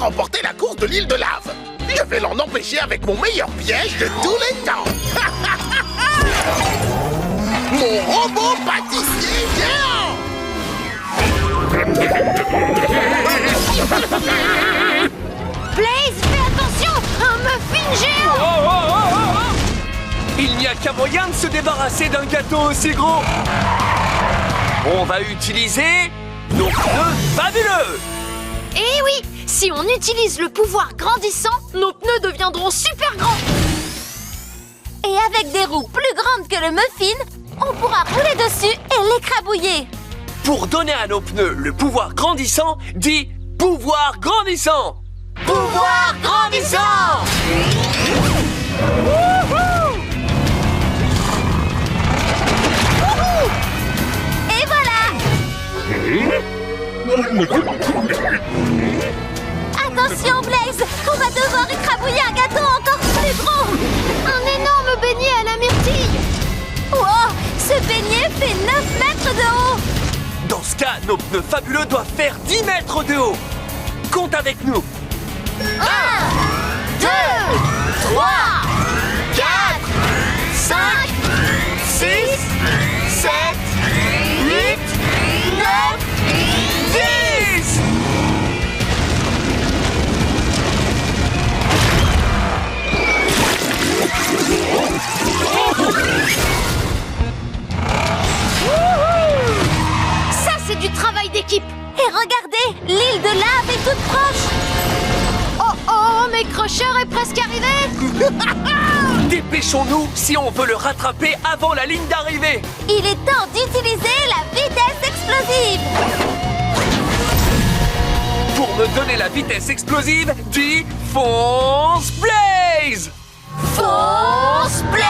remporter la course de l'île de lave. Je vais l'en empêcher avec mon meilleur piège de tous les temps. Mon robot pâtissier géant. Blaze, fais attention! Un muffin géant! Il n'y a qu'un moyen de se débarrasser d'un gâteau aussi gros. On va utiliser nos pneus fabuleux. Eh oui! Si on utilise le pouvoir grandissant, nos pneus deviendront super grands! Et avec des roues plus grandes que le muffin, on pourra rouler dessus et l'écrabouiller! Pour donner à nos pneus le pouvoir grandissant, dis pouvoir grandissant. Pouvoir grandissant. Et voilà! Attention Blaze! On va devoir écrabouiller un gâteau encore plus gros! Un énorme beignet à la myrtille! Wow! Ce beignet fait 9 mètres de haut! Dans ce cas, nos pneus fabuleux doivent faire 10 mètres de haut. Compte avec nous. 1, 2, 3, 4, 5, 6, 7, 8, 9, 10. Ça, c'est du travail d'équipe! Et regardez, l'île de lave est toute proche! Oh, mais Crusher est presque arrivé! Dépêchons-nous si on veut le rattraper avant la ligne d'arrivée. Il est temps d'utiliser la vitesse explosive! Pour me donner la vitesse explosive, dis fonce Blaze. Fonce Blaze!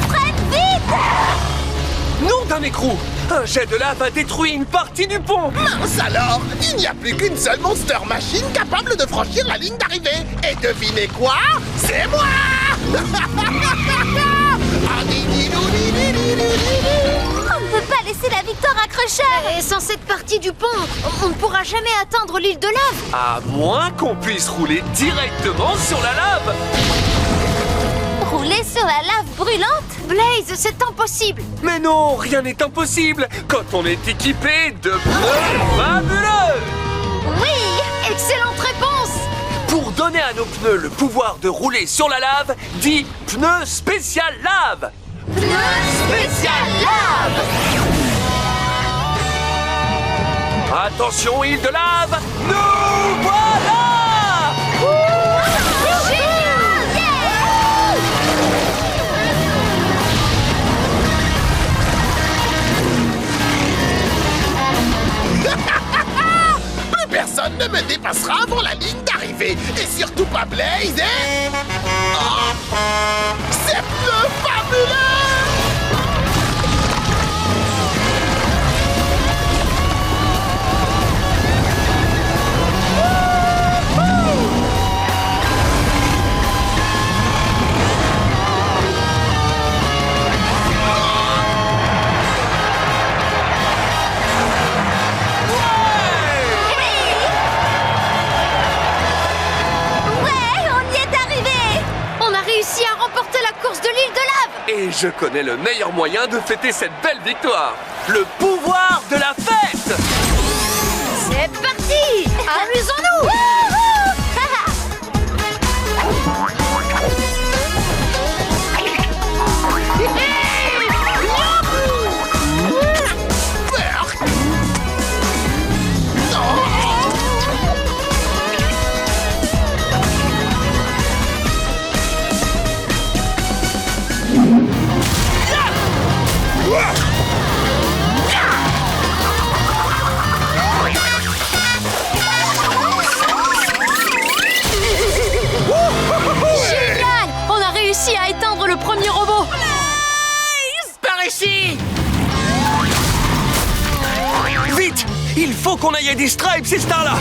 Freine vite! Nom d'un écrou. Un jet de lave a détruit une partie du pont. Mince alors, il n'y a plus qu'une seule Monster Machine capable de franchir la ligne d'arrivée. Et devinez quoi? C'est moi. On ne peut pas laisser la victoire à Crusher! Et sans cette partie du pont, on ne pourra jamais atteindre l'île de lave! À moins qu'on puisse rouler directement sur la lave. Rouler sur la lave brûlante? Blaze, c'est impossible! Mais non, rien n'est impossible quand on est équipé de pneus fabuleux. Oui! Excellente réponse! Pour donner à nos pneus le pouvoir de rouler sur la lave, dis pneus spécial lave. Pneu spécial lave! Attention, île de lave, nous voilà. Génial! Plus personne ne me dépassera avant la ligne d'arrivée. Et surtout pas Blaze et... Oh, c'est pneus fabuleux! Et je connais le meilleur moyen de fêter cette belle victoire. Le pouvoir de la fête. C'est parti! Amusons-nous! Génial! On a réussi à éteindre le premier robot! Blaze! Par ici! Vite! Il faut qu'on aille à des Stripes, ces stars-là!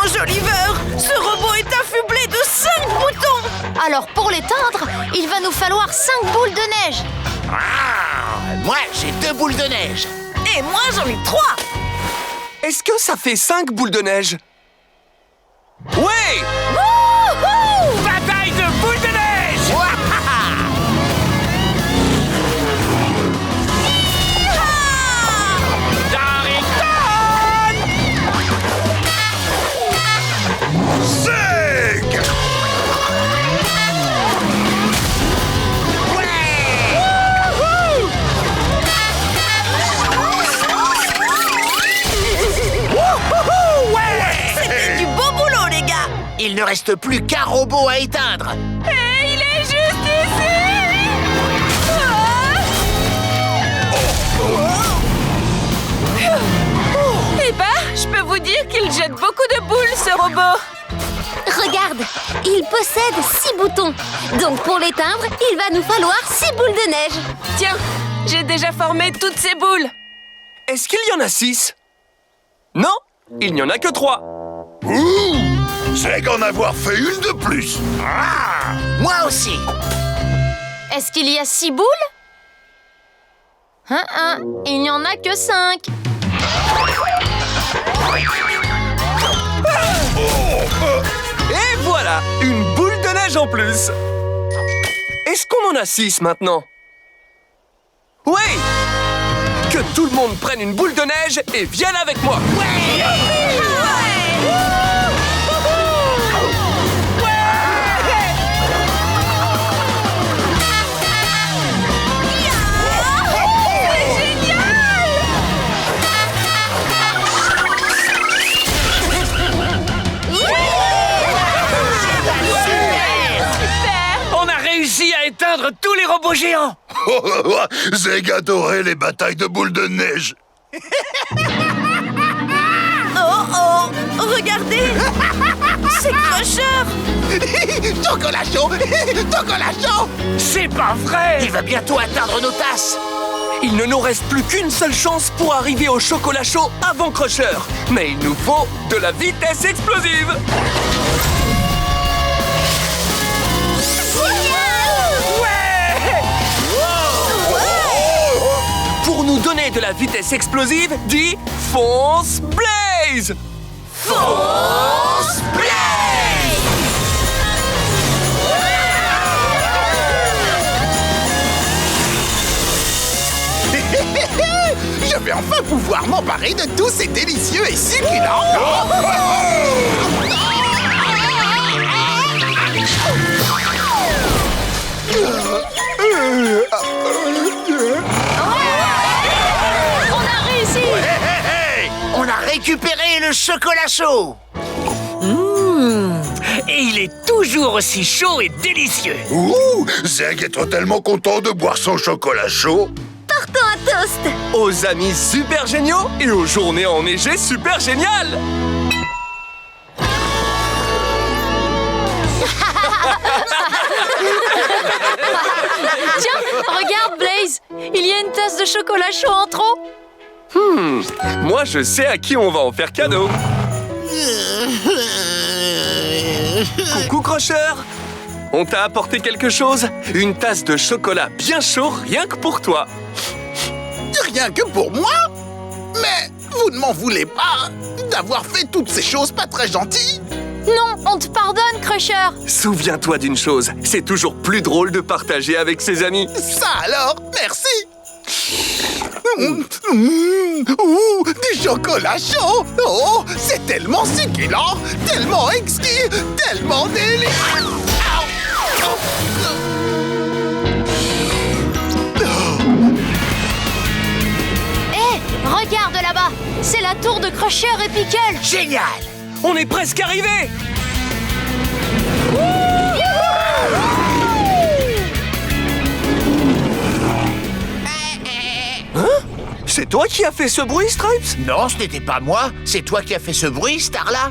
enjoliveur! Ce robot est affublé de 5 boutons! Alors pour l'éteindre, il va nous falloir 5 boules de neige. Ah, moi, j'ai 2 boules de neige. Et moi, j'en ai 3! Est-ce que ça fait 5 boules de neige? Ouais! Wouhou! Bataille de boules de neige! Zeg! C'était du beau boulot, les gars! Il ne reste plus qu'un robot à éteindre. Et il est juste ici! Eh ben, je peux vous dire qu'il jette beaucoup de boules, ce robot! Regarde, il possède 6 boutons. Donc pour l'éteindre, il va nous falloir 6 boules de neige. Tiens, j'ai déjà formé toutes ces boules! Est-ce qu'il y en a 6? Non, il n'y en a que 3. Ouh! Zeg en avoir fait une de plus. Ah! Moi aussi. Est-ce qu'il y a 6 boules? Il n'y en a que 5. Et voilà, une boule de neige en plus. Est-ce qu'on en a 6 maintenant? Oui! Que tout le monde prenne une boule de neige et vienne avec moi. On a réussi à éteindre tous les robots géants. Zeg adorait les batailles de boules de neige. Oh! Regardez! C'est Crusher! Chocolat chaud! Chocolat chaud! C'est pas vrai! Il va bientôt atteindre nos tasses. Il ne nous reste plus qu'une seule chance pour arriver au chocolat chaud avant Crusher. Mais il nous faut de la vitesse explosive. Pour nous donner de la vitesse explosive, dis fonce Blaze! Fonce Blaze! Je vais enfin pouvoir m'emparer de tous ces délicieux et succulents. On a réussi! Hey! On a récupéré le chocolat chaud. Et il est toujours aussi chaud et délicieux. Ouh! Zeg est totalement content de boire son chocolat chaud. Partons à toast! Aux amis super géniaux et aux journées enneigées super géniales. Tiens, regarde Blaze! Il y a une tasse de chocolat chaud en trop! Moi, je sais à qui on va en faire cadeau. Coucou Crusher. On t'a apporté quelque chose? Une tasse de chocolat bien chaud rien que pour toi. Rien que pour moi? Mais vous ne m'en voulez pas d'avoir fait toutes ces choses pas très gentilles? Non, on te pardonne, Crusher! Souviens-toi d'une chose, c'est toujours plus drôle de partager avec ses amis. Ça alors, merci. Ouh, du chocolat chaud. Oh, c'est tellement succulent, tellement exquis, tellement délicieux. Hé, regarde là-bas! C'est la tour de Crusher et Pickle! Génial. On est presque arrivé. Hein? C'est toi qui as fait ce bruit, Stripes? Non, ce n'était pas moi. C'est toi qui as fait ce bruit, Starla.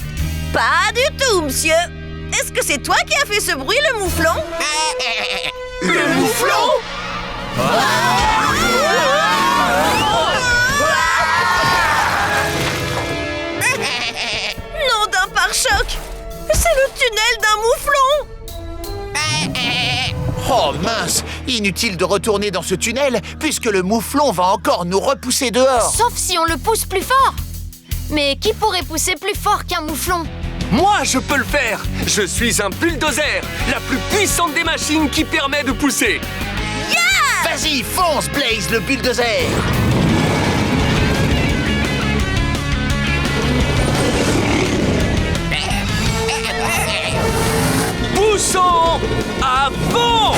Pas du tout, monsieur! Est-ce que c'est toi qui as fait ce bruit, le mouflon? Le mouflon? Nom d'un pare-choc! C'est le tunnel d'un mouflon! Oh mince, inutile de retourner dans ce tunnel puisque le mouflon va encore nous repousser dehors. Sauf si on le pousse plus fort. Mais qui pourrait pousser plus fort qu'un mouflon? Moi, je peux le faire. Je suis un bulldozer, la plus puissante des machines qui permet de pousser. Vas-y, fonce Blaze le bulldozer. Poussons à fond!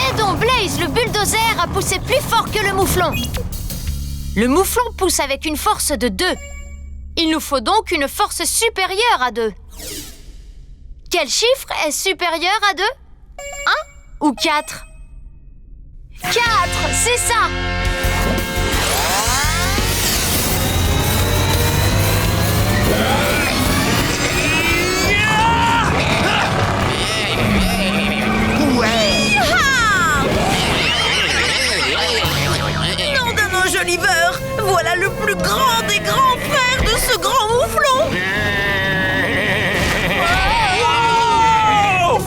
Aidons Blaze le bulldozer à pousser plus fort que le mouflon. Le mouflon pousse avec une force de 2. Il nous faut donc une force supérieure à 2. Quel chiffre est supérieur à 2? 1 ou 4? 4, c'est ça! Ouais. Nom de nos Joliveurs! Voilà le plus grand des grands frères de ce grand mouflon!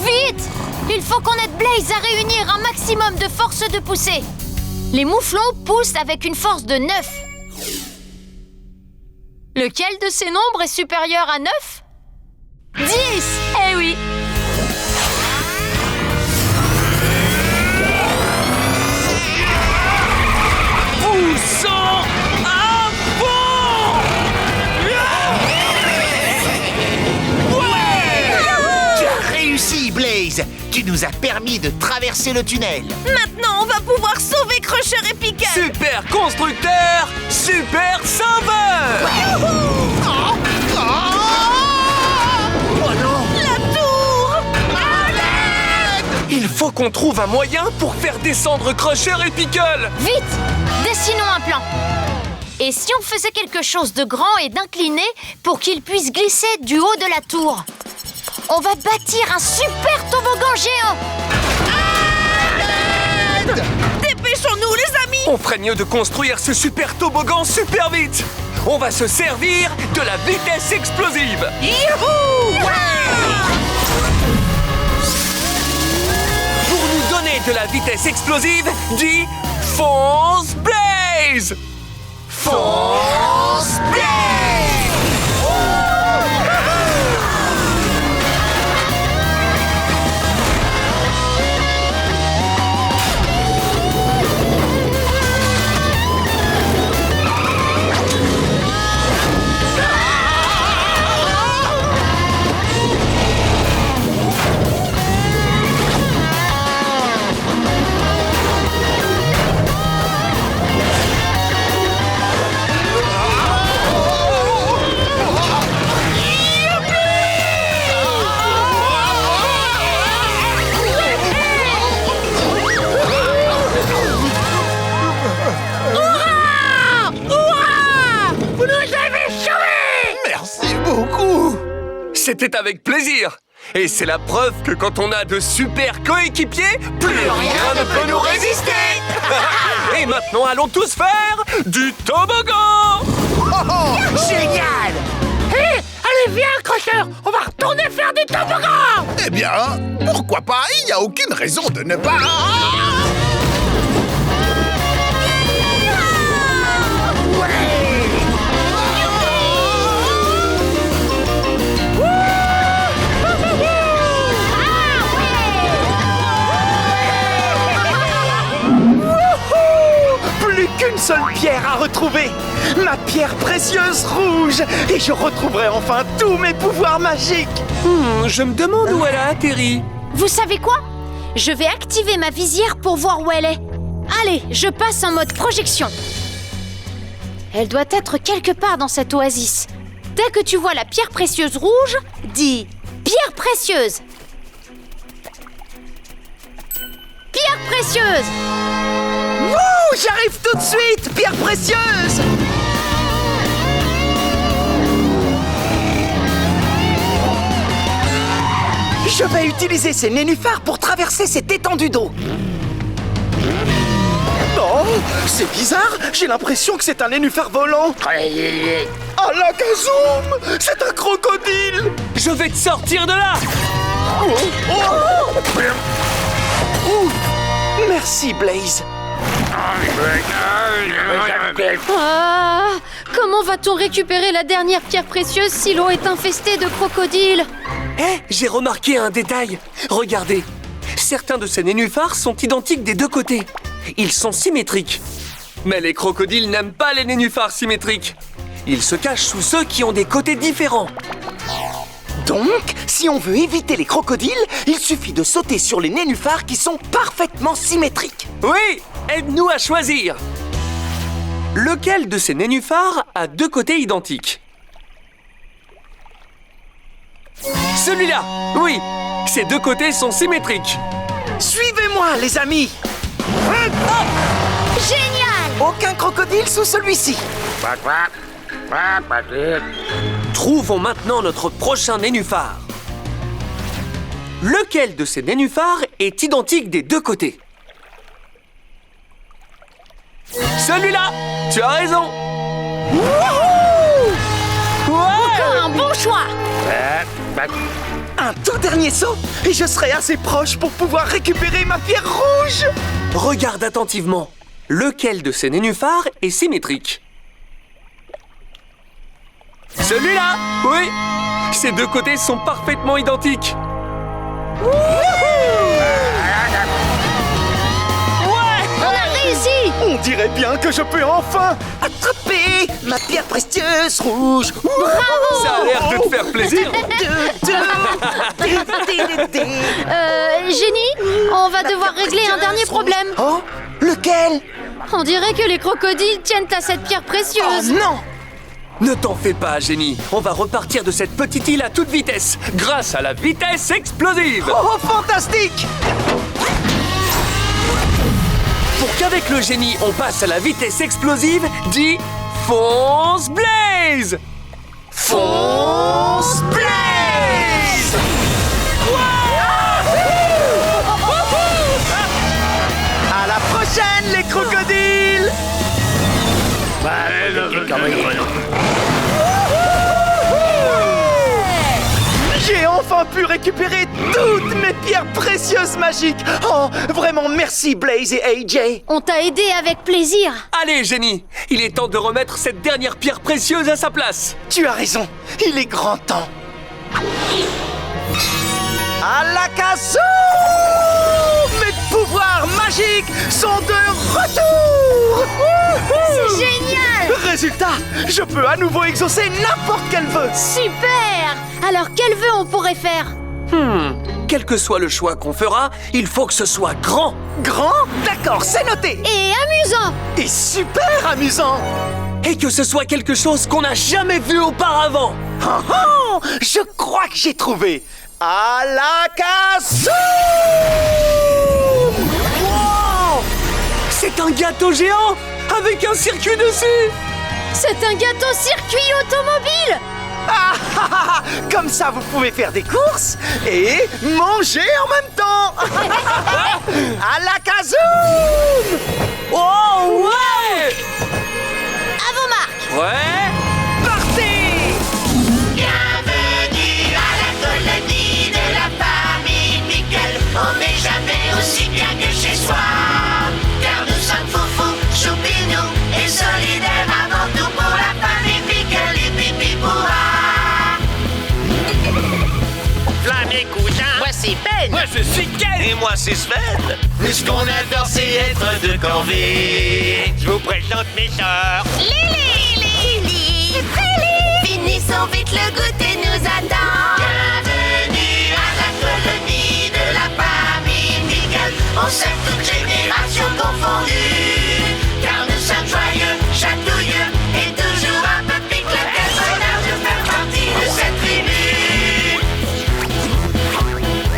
Vite! Il faut qu'on aide Blaze à réunir un maximum de force de poussée. Les mouflons poussent avec une force de 9. Lequel de ces nombres est supérieur à 9? 10! Eh oui! Poussons à fond! Tu as réussi Blaze. Tu nous as permis de traverser le tunnel. Maintenant, on va pouvoir sauver Crusher et Pickle! Super constructeur, super sauveur! Oh non. La tour! Il faut qu'on trouve un moyen pour faire descendre Crusher et Pickle! Vite! Dessinons un plan. Et si on faisait quelque chose de grand et d'incliné pour qu'ils puissent glisser du haut de la tour? On va bâtir un super toboggan géant. Dépêchons-nous, les amis! On ferait mieux de construire ce super toboggan super vite! On va se servir de la vitesse explosive! Youhou! Pour nous donner de la vitesse explosive, dis Fonce Blaze! Fonce Blaze! Merci beaucoup. C'était avec plaisir! Et c'est la preuve que quand on a de super coéquipiers, plus rien ne peut nous résister! Et maintenant, allons tous faire du toboggan! Oh, génial. Allez, viens, Crusher! On va retourner faire du toboggan! Eh bien, pourquoi pas? Il n'y a aucune raison de ne pas... Plus qu'une seule pierre à retrouver! Ma pierre précieuse rouge! Et je retrouverai enfin tous mes pouvoirs magiques! Je me demande où elle a atterri. Vous savez quoi? Je vais activer ma visière pour voir où elle est. Allez, je passe en mode projection. Elle doit être quelque part dans cette oasis. Dès que tu vois la pierre précieuse rouge, dis « Pierre précieuse ». Pierre précieuse! Wouh! J'arrive tout de suite! Pierre précieuse! Je vais utiliser ces nénuphars pour traverser cette étendue d'eau. Oh! c'est bizarre, j'ai l'impression que c'est un nénuphar volant. Alakazam, c'est un crocodile. Je vais te sortir de là! Merci, Blaze. Ah, comment va-t-on récupérer la dernière pierre précieuse si l'eau est infestée de crocodiles? J'ai remarqué un détail. Regardez, certains de ces nénuphars sont identiques des deux côtés. Ils sont symétriques. Mais les crocodiles n'aiment pas les nénuphars symétriques. Ils se cachent sous ceux qui ont des côtés différents. Donc, si on veut éviter les crocodiles, il suffit de sauter sur les nénuphars qui sont parfaitement symétriques. Oui, aide-nous à choisir. Lequel de ces nénuphars a deux côtés identiques? Celui-là, oui, ces deux côtés sont symétriques. Suivez-moi, les amis. Génial! Aucun crocodile sous celui-ci. Trouvons maintenant notre prochain nénuphar. Lequel de ces nénuphars est identique des deux côtés? Celui-là! Tu as raison! Ouais! Un bon choix! Un tout dernier saut et je serai assez proche pour pouvoir récupérer ma pierre rouge. Regarde attentivement. Lequel de ces nénuphars est symétrique? Celui-là! Oui! Ces deux côtés sont parfaitement identiques. On a réussi! On dirait bien que je peux enfin attraper ma pierre précieuse rouge. Ça a l'air de te faire plaisir. Génie, on va devoir régler un dernier problème. Oh, lequel? On dirait que les crocodiles tiennent à cette pierre Oh précieuse. non! Ne t'en fais pas, Génie. On va repartir de cette petite île à toute vitesse, grâce à la vitesse explosive. Oh, fantastique! Pour qu'avec le génie, on passe à la vitesse explosive, dis fonce Blaze! Fonce Blaze! À la prochaine, les crocodiles! J'ai enfin pu récupérer toutes mes pierres précieuses magiques! Oh, vraiment merci Blaze et AJ! On t'a aidé avec plaisir. Allez, Génie, il est temps de remettre cette dernière pierre précieuse à sa place. Tu as raison, il est grand temps! Alakazam! Mes pouvoirs magiques sont de retour! C'est génial! Résultat, je peux à nouveau exaucer n'importe quel vœu! Super! Alors quel vœu on pourrait faire? Quel que soit le choix qu'on fera, il faut que ce soit grand. Grand? D'accord, c'est noté! Et amusant! Et super amusant! Et que ce soit quelque chose qu'on n'a jamais vu auparavant. Oh, oh, je crois que j'ai trouvé! Alakazam! Wow! C'est un gâteau géant avec un circuit dessus. C'est un gâteau circuit automobile! Ah, ah, ah, comme ça, vous pouvez faire des courses et manger en même temps. Alakazam! Oh ouais! À vos marques! Ouais! Partez! Bienvenue à la colonie de la famille Pickle. On n'est jamais aussi bien que chez soi. Car nous sommes foufous, choupinous et solidaires avant tout pour la famille Pickle et pipi pourra. V'là mes cousins. Moi c'est Ben. Moi je suis Ken. Et moi c'est Sven. Mais ce qu'on adore c'est être de corvée. Je vous présente mes sœurs. Lily, finissons vite, le goûter nous attend. Bienvenue à la colonie de la famille Pickle. On sait toutes générations confondues. Car nous sommes joyeux, chatouilleux et toujours un peu pique. Quel bonheur de faire partie de cette tribu.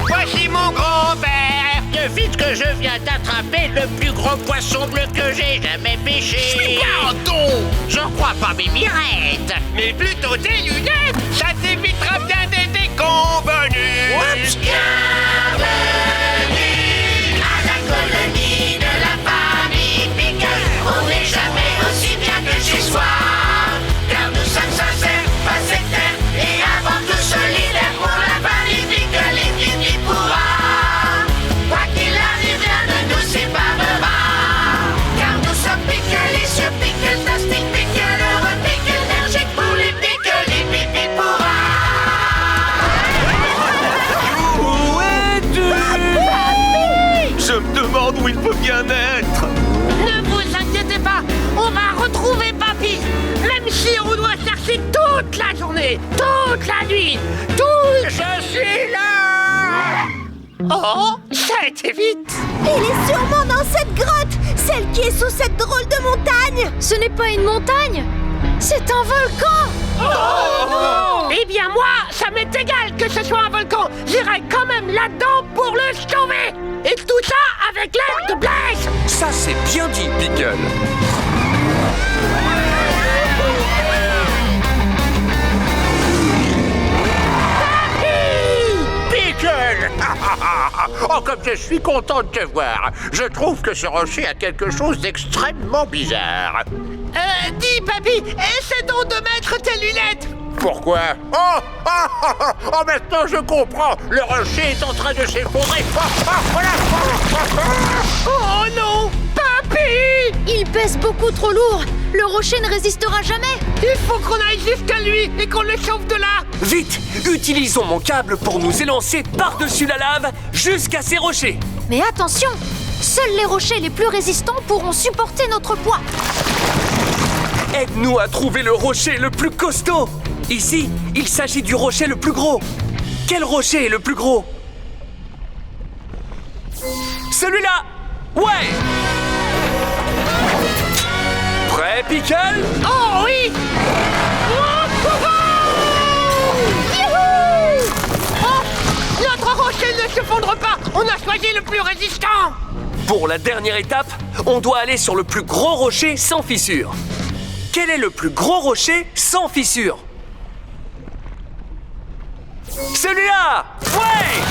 Voici mon grand-père. Devine que je viens d'attraper le plus gros poisson bleu que j'ai jamais pêché. Pardon! J'en crois pas mes mirettes, mais plutôt des lunettes. Ça t'évitera bien des déconvenus. Bienvenue à la colonie de la famille Pickle. chanter toute la nuit. Je suis là. Oh, ça a été vite. Il est sûrement dans cette grotte, celle qui est sous cette drôle de montagne. Ce n'est pas une montagne, c'est un volcan. Eh bien moi, ça m'est égal que ce soit un volcan. J'irai quand même là-dedans pour le sauver. Et tout ça avec l'aide de Blaze. Ça, c'est bien dit, Pickle. Pickle. Oh, comme je suis content de te voir. Je trouve que ce rocher a quelque chose d'extrêmement bizarre. Dis, papy, essaie donc de mettre tes lunettes. Pourquoi? Oh, maintenant je comprends. Le rocher est en train de s'effondrer. Voilà. Oh non, papy! Il pèse beaucoup trop lourd. Le rocher ne résistera jamais. Il faut qu'on aille jusqu'à lui et qu'on le sauve de là. Vite, utilisons mon câble pour nous élancer par-dessus la lave jusqu'à ces rochers. Mais attention, seuls les rochers les plus résistants pourront supporter notre poids. Aide-nous à trouver le rocher le plus costaud. Ici, il s'agit du rocher le plus gros. Quel rocher est le plus gros? Celui-là! Ouais! Prêt, Pickle? Oh oui! Oh, notre rocher ne s'effondre pas. On a choisi le plus résistant. Pour la dernière étape, on doit aller sur le plus gros rocher sans fissure. Quel est le plus gros rocher sans fissure? Celui-là! Ouais!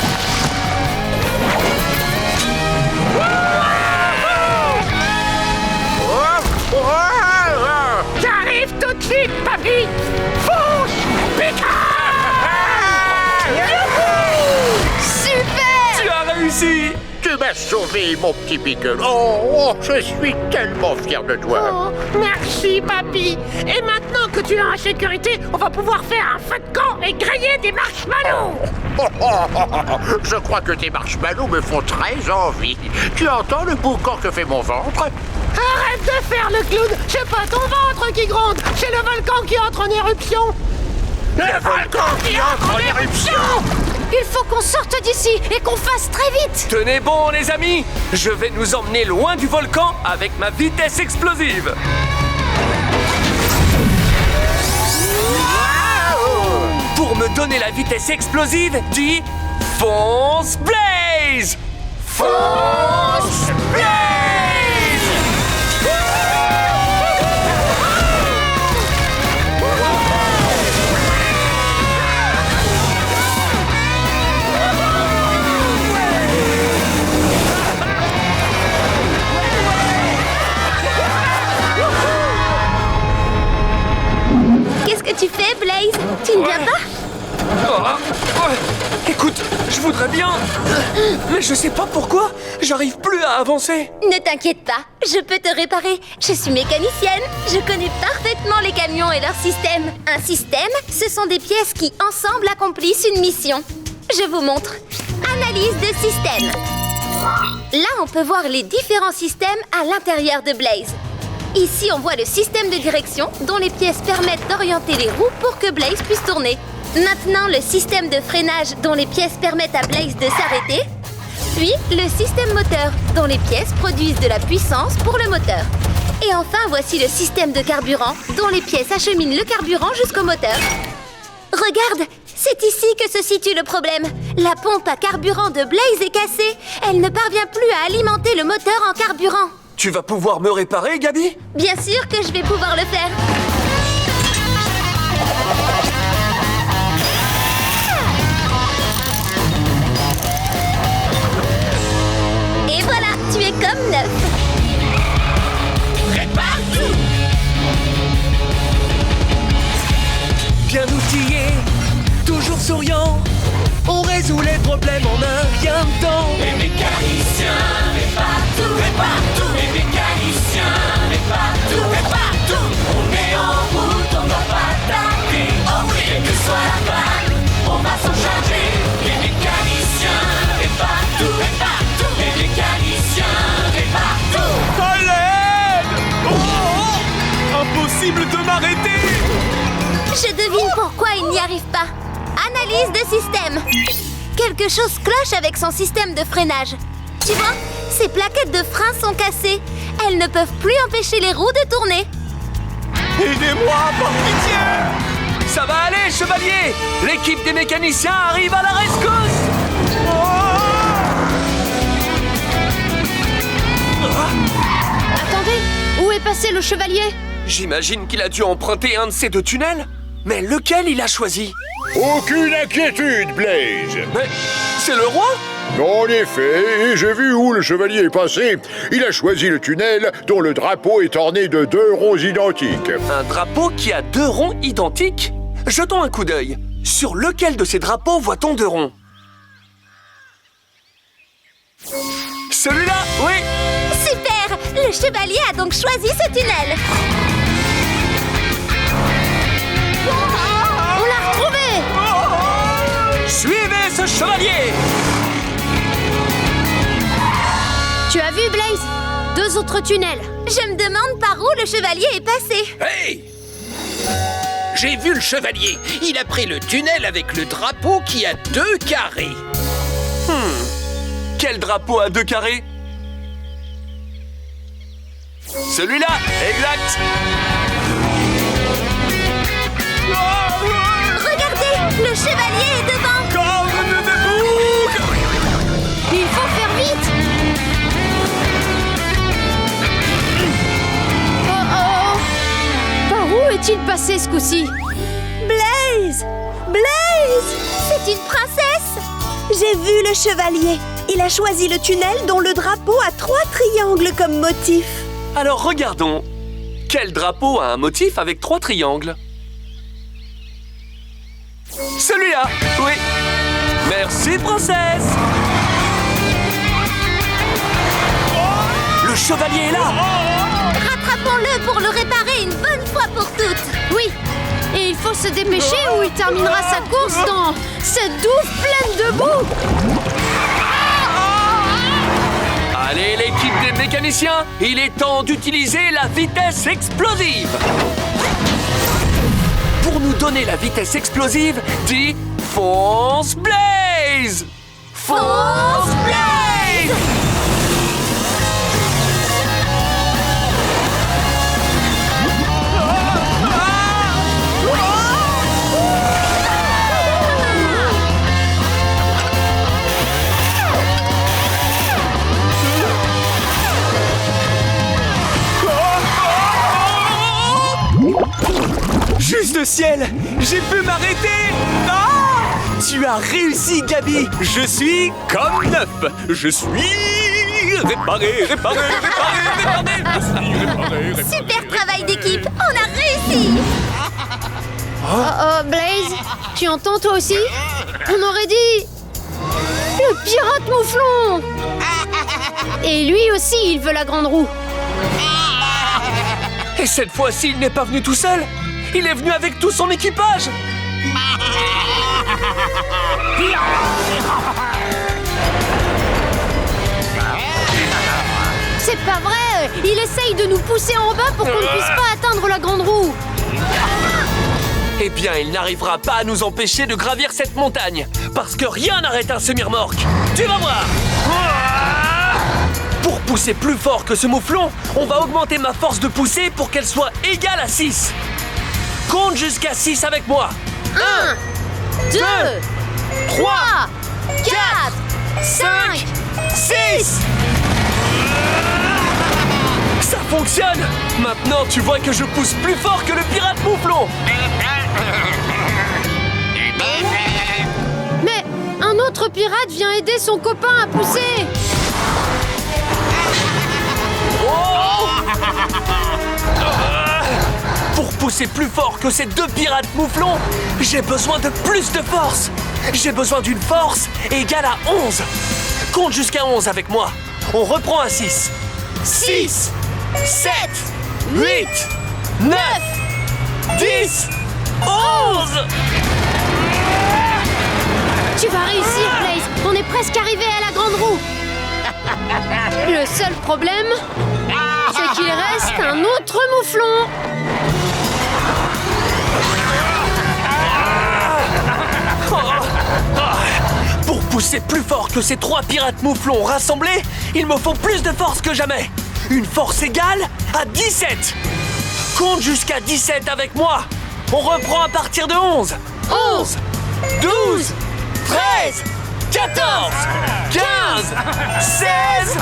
J'arrive tout de suite, papy! Fonce! Pickle! Super! Tu as réussi! Tu m'as sauvé, mon petit Pickle. Oh, je suis tellement fier de toi. Oh, merci, papy. Et maintenant que tu es en sécurité, on va pouvoir faire un feu de camp et griller des marshmallows. Je crois que tes marshmallows me font très envie. Tu entends le boucan que fait mon ventre? Arrête de faire le clown. C'est pas ton ventre qui gronde, c'est le volcan qui entre en éruption. Le volcan qui entre en éruption! Il faut qu'on sorte d'ici et qu'on fasse très vite. Tenez bon, les amis! Je vais nous emmener loin du volcan avec ma vitesse explosive! Pour me donner la vitesse explosive, dis Fonce Blaze! Fonce Blaze! Qu'est-ce que tu fais, Blaze? Tu ne viens pas? Écoute, je voudrais bien, mais je sais pas pourquoi, j'arrive plus à avancer. Ne t'inquiète pas, je peux te réparer. Je suis mécanicienne, je connais parfaitement les camions et leur système. Un système, ce sont des pièces qui, ensemble, accomplissent une mission. Je vous montre. Analyse de système. Là, on peut voir les différents systèmes à l'intérieur de Blaze. Ici, on voit le système de direction dont les pièces permettent d'orienter les roues pour que Blaze puisse tourner. Maintenant, le système de freinage dont les pièces permettent à Blaze de s'arrêter. Puis, le système moteur dont les pièces produisent de la puissance pour le moteur. Et enfin, voici le système de carburant dont les pièces acheminent le carburant jusqu'au moteur. Regarde, c'est ici que se situe le problème. La pompe à carburant de Blaze est cassée. Elle ne parvient plus à alimenter le moteur en carburant. Tu vas pouvoir me réparer, Gabi? Bien sûr que je vais pouvoir le faire. Et voilà, tu es comme neuf. Prépare tout! Bien outillé, toujours souriant, on résout les problèmes en un rien de temps. Les mécaniciens réparent tout, les mécaniciens réparent tout. On est en route, on n'a pas tarder. Quelle que soit la panne, on va s'en charger. Les mécaniciens réparent tout, les mécaniciens réparent tout. À l'aide! Oh, impossible de m'arrêter! Je devine Devine pourquoi il n'y arrive pas. Analyse de système. Quelque chose cloche avec son système de freinage. Tu vois, ses plaquettes de frein sont cassées. Elles ne peuvent plus empêcher les roues de tourner. Aidez-moi, par pitié! Ça va aller, chevalier! L'équipe des mécaniciens arrive à la rescousse! Attendez, où est passé le chevalier? J'imagine qu'il a dû emprunter un de ces deux tunnels. Mais lequel il a choisi? Aucune inquiétude, Blaze. Mais c'est le roi? En effet, et j'ai vu où le chevalier est passé. Il a choisi le tunnel dont le drapeau est orné de 2 ronds identiques. Un drapeau qui a 2 ronds identiques? Jetons un coup d'œil. Sur lequel de ces drapeaux voit-on 2 ronds? Celui-là, oui! Super! Le chevalier a donc choisi ce tunnel. On l'a retrouvé! Suivez ce chevalier! Tu as vu, Blaze? 2 autres tunnels. Je me demande par où le chevalier est passé. Hey! J'ai vu le chevalier. Il a pris le tunnel avec le drapeau qui a 2 carrés. Quel drapeau à 2 carrés? Celui-là, exact! Regardez, le chevalier est devant. Il faut faire vite. Oh. Par où est-il passé ce coup-ci? Blaze! Blaze! C'est une princesse! J'ai vu le chevalier. Il a choisi le tunnel dont le drapeau a 3 triangles comme motif. Alors regardons. Quel drapeau a un motif avec 3 triangles? Celui-là, oui. Merci, princesse. Le chevalier est là. Rattrapons-le pour le réparer une bonne fois pour toutes. Oui. Et il faut se dépêcher ou il terminera sa course dans cette douve pleine de boue. Allez, l'équipe des mécaniciens, il est temps d'utiliser la vitesse explosive. Pour nous donner la vitesse explosive, dis Fonce Blaze! Fonce Blaze! Juste le ciel! J'ai pu m'arrêter! Ah! Tu as réussi, Gabi! Je suis comme neuf! Je suis réparé! Je suis réparé! Super travail d'équipe. On a réussi. Oh, Blaze, tu entends toi aussi? On aurait dit le pirate mouflon. Et lui aussi, il veut la grande roue. Et cette fois-ci, il n'est pas venu tout seul. Il est venu avec tout son équipage. C'est pas vrai. Il essaye de nous pousser en bas pour qu'on ne puisse pas atteindre la grande roue. Eh bien, il n'arrivera pas à nous empêcher de gravir cette montagne. Parce que rien n'arrête un semi-remorque. Tu vas voir. Pour pousser plus fort que ce mouflon, on va augmenter ma force de poussée pour qu'elle soit égale à 6. Compte jusqu'à 6 avec moi. 1, 2, 3, 4, 5, 6. Ça fonctionne. Maintenant, tu vois que je pousse plus fort que le pirate mouflon. Mais un autre pirate vient aider son copain à pousser. Pour pousser plus fort que ces 2 pirates mouflons, j'ai besoin de plus de force. J'ai besoin d'une force égale à 11. Compte jusqu'à 11 avec moi. On reprend à 6. 6, 7, 8, 9, 10, 11. Tu vas réussir, Blaze. On est presque arrivé à la grande roue. Le seul problème, c'est qu'il reste un autre mouflon. pousser plus fort que ces 3 pirates mouflons rassemblés, il me faut plus de force que jamais. Une force égale à 17. Compte jusqu'à 17 avec moi. On reprend à partir de 11. 11, 12, 13, 14, 15, 16,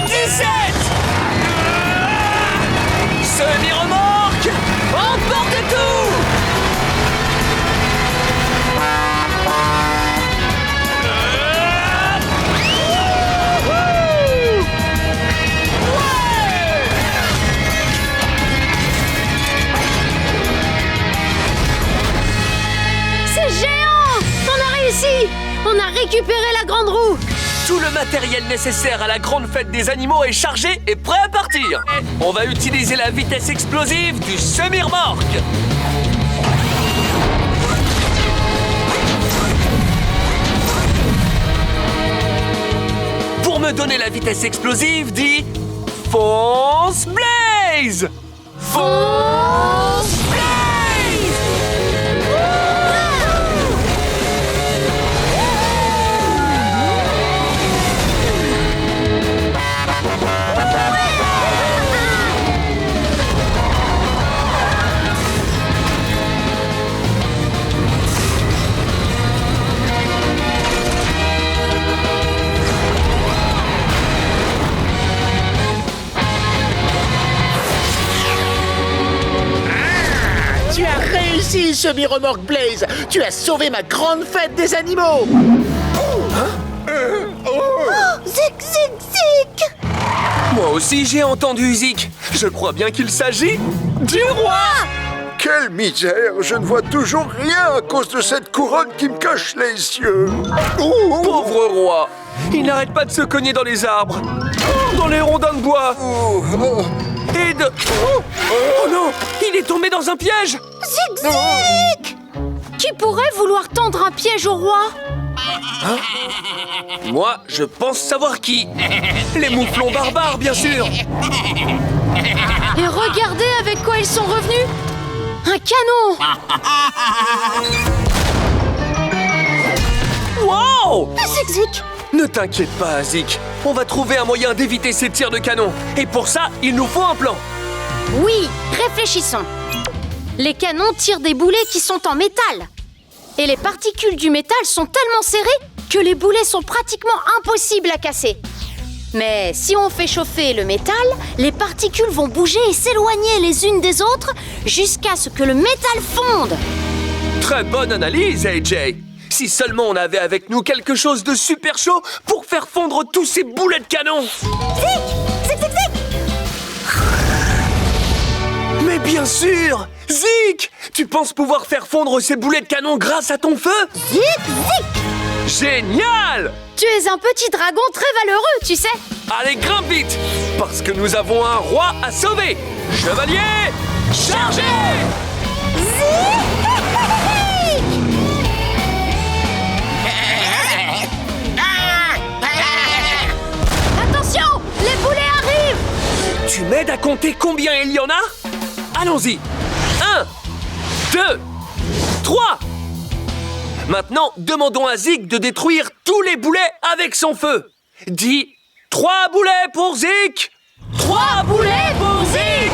17. Semi-remorque, emporte tout. On a récupéré la grande roue. Tout le matériel nécessaire à la grande fête des animaux est chargé et prêt à partir. On va utiliser la vitesse explosive du semi-remorque. Pour me donner la vitesse explosive, dis fonce Blaze. Fonce Blaze. Tu as réussi, semi-remorque Blaze. Tu as sauvé ma grande fête des animaux. Zik, zik, zik! Moi aussi j'ai entendu Zik. Je crois bien qu'il s'agit du roi. Quelle misère! Je ne vois toujours rien à cause de cette couronne qui me cache les yeux. Pauvre roi. Il n'arrête pas de se cogner dans les arbres, dans les rondins de bois. Et de... Oh non! Il est tombé dans un piège! Zik, zik! Qui pourrait vouloir tendre un piège au roi? Moi, je pense savoir qui. Les mouflons barbares, bien sûr. Et regardez avec quoi ils sont revenus! Un canon! Wow! Zik, zik! Ne t'inquiète pas, Zik. On va trouver un moyen d'éviter ces tirs de canon. Et pour ça, il nous faut un plan. Oui, réfléchissons. Les canons tirent des boulets qui sont en métal. Et les particules du métal sont tellement serrées que les boulets sont pratiquement impossibles à casser. Mais si on fait chauffer le métal, les particules vont bouger et s'éloigner les unes des autres jusqu'à ce que le métal fonde. Très bonne analyse, AJ. Si seulement on avait avec nous quelque chose de super chaud pour faire fondre tous ces boulets de canon. Zik! Zik, zik, zik! Mais bien sûr! Zik! Tu penses pouvoir faire fondre ces boulets de canon grâce à ton feu? Zik, zik! Génial! Tu es un petit dragon très valeureux, tu sais. Allez, grimpe vite! Parce que nous avons un roi à sauver! Chevalier, chargez! Attention, les boulets arrivent. Tu m'aides à compter combien il y en a? Allons-y! 1, 2, 3! Maintenant, demandons à Zik de détruire tous les boulets avec son feu. Dis 3 boulets pour Zik! 3 boulets pour Zik!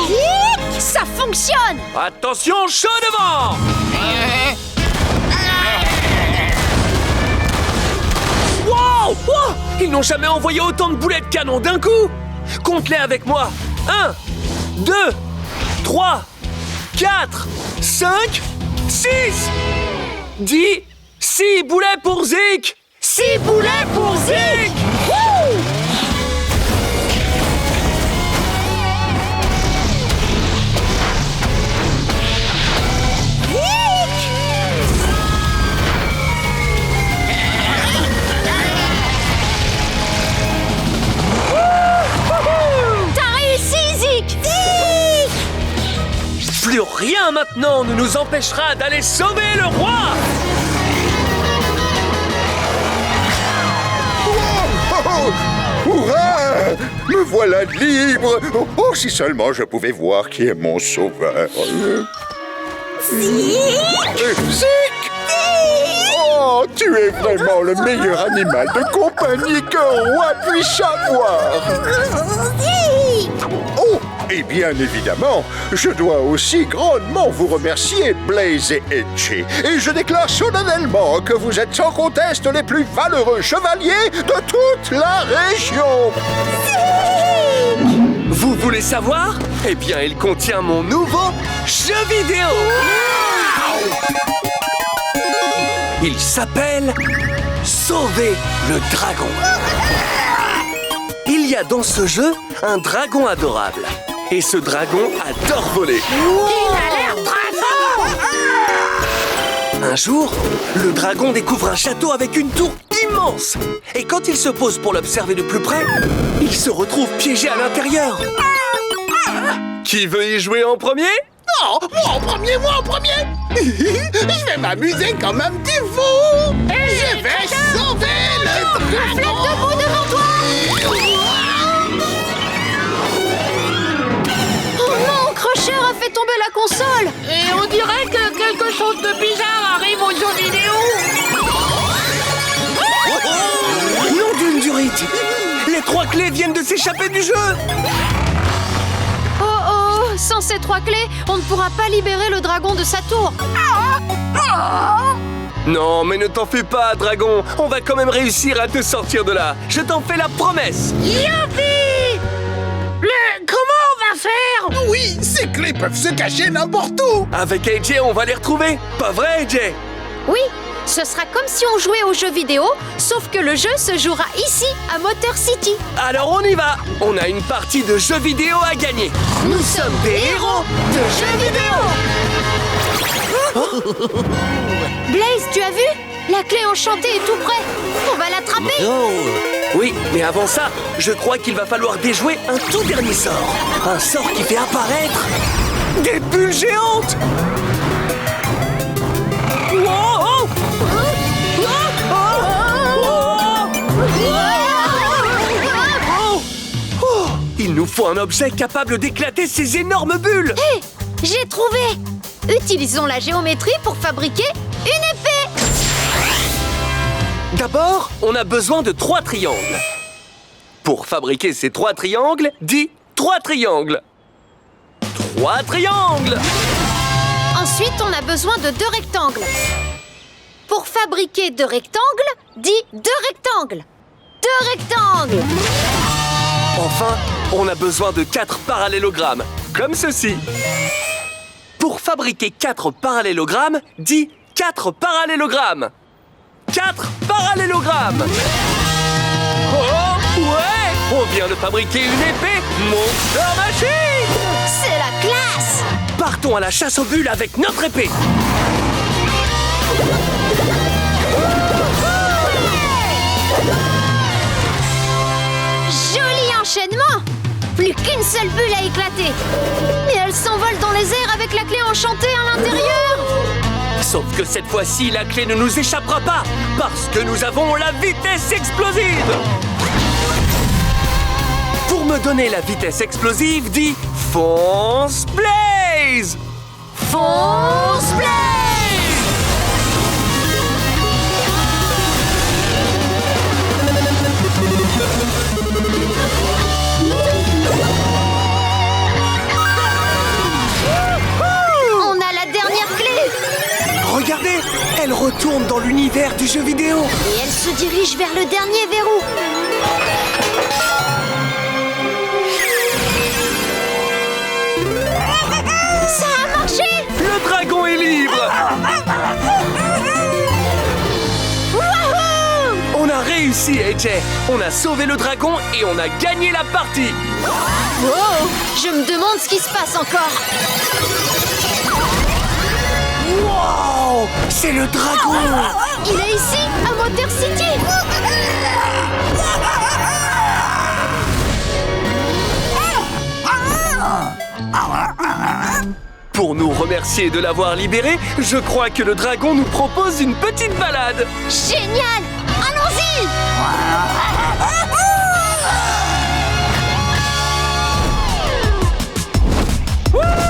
Zik, ça fonctionne. Attention, chaud devant! Wow! Oh, ils n'ont jamais envoyé autant de boulets de canon d'un coup! Compte-les avec moi! 1, 2, 3, 4, 5, 6! Dis 6 boulets pour Zik! 6 boulets pour Zik! Wouh! Plus rien maintenant ne nous empêchera d'aller sauver le roi! Oh, oh, oh, hurrah! Me voilà libre. Oh, si seulement je pouvais voir qui est mon sauveur. Zik! Oh, tu es vraiment le meilleur animal de compagnie qu'un roi puisse avoir. Oh, et bien évidemment, je dois aussi grandement vous remercier, Blaze et Edgy. Et je déclare solennellement que vous êtes sans conteste les plus valeureux chevaliers de toute la région. Vous voulez savoir? Eh bien, il contient mon nouveau jeu vidéo. Il s'appelle Sauver le dragon. Il y a dans ce jeu un dragon adorable. Et ce dragon adore voler. Il a l'air très fort. Un jour, le dragon découvre un château avec une tour immense. Et quand il se pose pour l'observer de plus près, il se retrouve piégé à l'intérieur. Qui veut y jouer en premier? Oh, moi en premier, moi en premier. Je vais m'amuser comme un petit fou. Et je vais sauver le dragon. Debout devant toi. Oh non, Crusher a fait tomber la console. Et on dirait que quelque chose de bizarre arrive aux jeux vidéo. Nom d'une durite! Les 3 clés viennent de s'échapper du jeu! Oh oh, sans ces 3 clés, on ne pourra pas libérer le dragon de sa tour. Non, mais ne t'en fais pas, dragon! On va quand même réussir à te sortir de là! Je t'en fais la promesse! Youpi! Mais comment on va faire? Oui, ces clés peuvent se cacher n'importe où. Avec AJ, on va les retrouver! Pas vrai, AJ? Oui, ce sera comme si on jouait aux jeux vidéo, sauf que le jeu se jouera ici, à Motor City. Alors on y va! On a une partie de jeux vidéo à gagner! Nous sommes des héros de jeux vidéo! Blaze, tu as vu? La clé enchantée est tout près. On va l'attraper. Oui, mais avant ça, je crois qu'il va falloir déjouer un tout dernier sort. Un sort qui fait apparaître des bulles géantes! Wow! Oh, il nous faut un objet capable d'éclater ces énormes bulles! Hé, j'ai trouvé. Utilisons la géométrie pour fabriquer une épée. D'abord, on a besoin de 3 triangles. Pour fabriquer ces 3 triangles, dis 3 triangles. 3 triangles! Ensuite, on a besoin de 2 rectangles. Pour fabriquer 2 rectangles, dis 2 rectangles. 2 rectangles. Enfin, on a besoin de 4 parallélogrammes, comme ceci. Pour fabriquer 4 parallélogrammes, dis 4 parallélogrammes. 4 parallélogrammes. Oh, ouais! On vient de fabriquer une épée Monster Machine! C'est la classe. Partons à la chasse aux bulles avec notre épée. Joli enchaînement. Plus qu'une seule bulle à éclater. Mais elle s'envole dans les airs avec la clé enchantée à l'intérieur. Sauf que cette fois-ci, la clé ne nous échappera pas, parce que nous avons la vitesse explosive. Pour me donner la vitesse explosive, dis Fonce Blaze! Fonce Blaze! On a la dernière clé. Regardez, elle retourne dans l'univers du jeu vidéo. Et elle se dirige vers le dernier verrou. Ça a marché! Le dragon est libre. Wouhou! On a réussi, AJ. On a sauvé le dragon et on a gagné la partie. Wow! Je me demande ce qui se passe encore. Wow! C'est le dragon! Il est ici, à Motor City. Pour nous remercier de l'avoir libéré, je crois que le dragon nous propose une petite balade. Génial! Allons-y! Wouh!